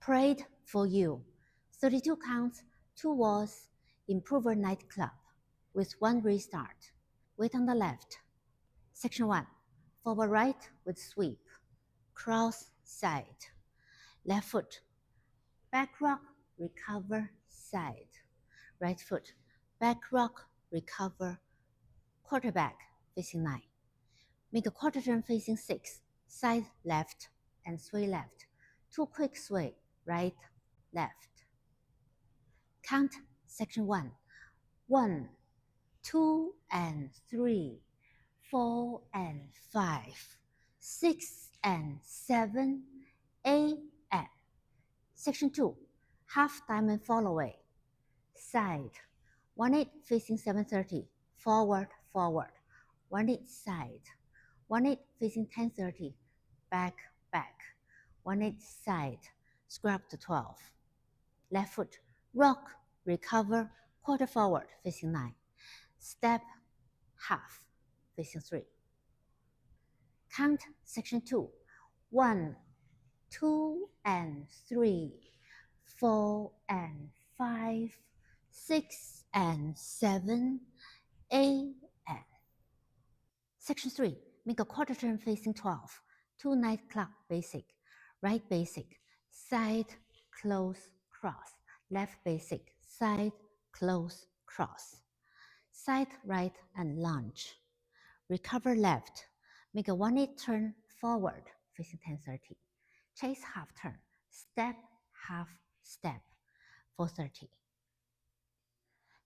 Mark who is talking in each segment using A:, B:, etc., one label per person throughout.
A: Prayed for you. 32 counts, 2 walls, Improver nightclub with 1 restart. Weight on the left. Section 1. Forward right with sweep. Cross side. Left foot. Back rock, recover, side. Right foot. Back rock, recover, quarterback, facing 9. Make a quarter turn facing 6. Side left and sway left. 2 quick sway, right, left. Count section 1. 1, 2, and 3, 4, and 5, 6, and 7, 8, and. Section 2. Half diamond fall away. Side. 1-8 facing 730. Forward, forward. 1-8 side. 1-8 facing 1030. Back, back. 1-8 side. Scrap to 12. Left foot. Rock, recover, quarter forward, facing 9. Step, half, facing 3. Count section 2. 1, 2, and 3, 4, and 5, 6, and 7, 8, and. Section 3. Make a quarter turn facing 12. 2 nightclub basic. Right basic. Side, close, cross. Left basic. Side, close, cross. Side right and lunge. Recover left. Make a 1-8 turn forward facing 1030. Chase half turn. Step, half, step. 430.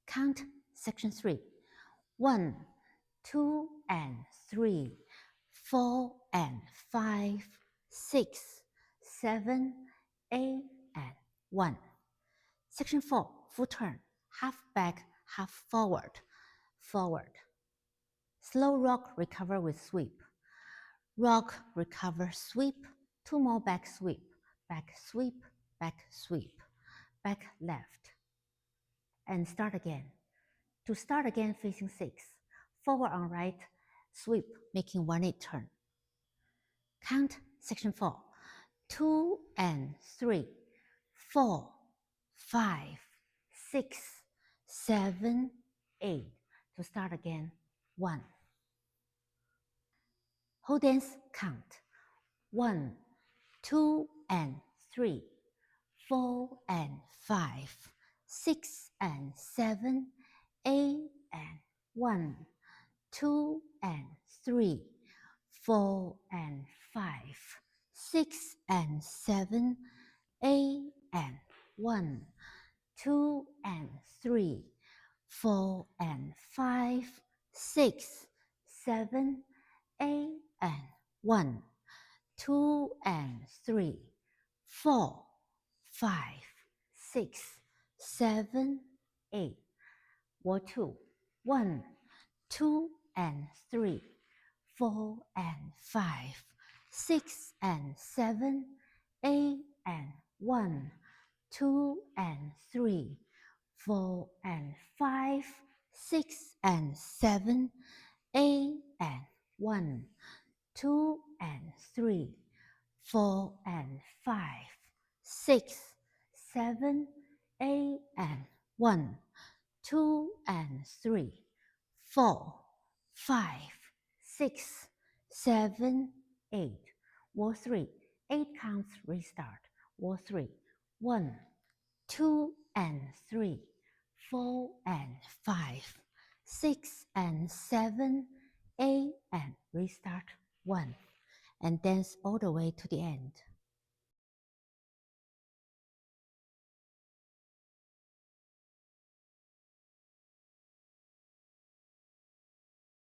A: Count section 3. 1, 2, and 3, 4, and 5, 6, 7, 8, and 1. Section 4. Full turn. Half back, half forward. Forward. Slow rock, recover with sweep. Rock, recover, sweep. 2 more back sweep. Back sweep, back sweep. Back left. And start again. To start again facing 6. Forward on right, sweep, making 1-8 turn. Count section 4. 2 and 3, 4, 5, 6, 7, 8. To start again, 1. Whole dance count. 1, 2, and 3, 4, and 5, 6, and 7, 8, and 1, 2, and 3, 4, and 5, 6, and 7, 8, and 1, 2, and 3, 4, and 5, 6, 7, 8, and 1, 2, and 3, 4, 5, 6, 7, 8. Wall 2. 1, 2, and 3, 4, and 5, 6, and 7, 8, and 1, 2, and 3, 4, and 5, 6, and 7, 8, and 1, 2, and 3, 4, and 5, 6, 7, 8, and 1, 2, and 3, 4, 5, 6, 7, 8. Wall 3. 8 counts restart. Wall 3. 1, 2, and 3, 4, and 5, 6, and 7, 8, and restart 1. And dance all the way to the end.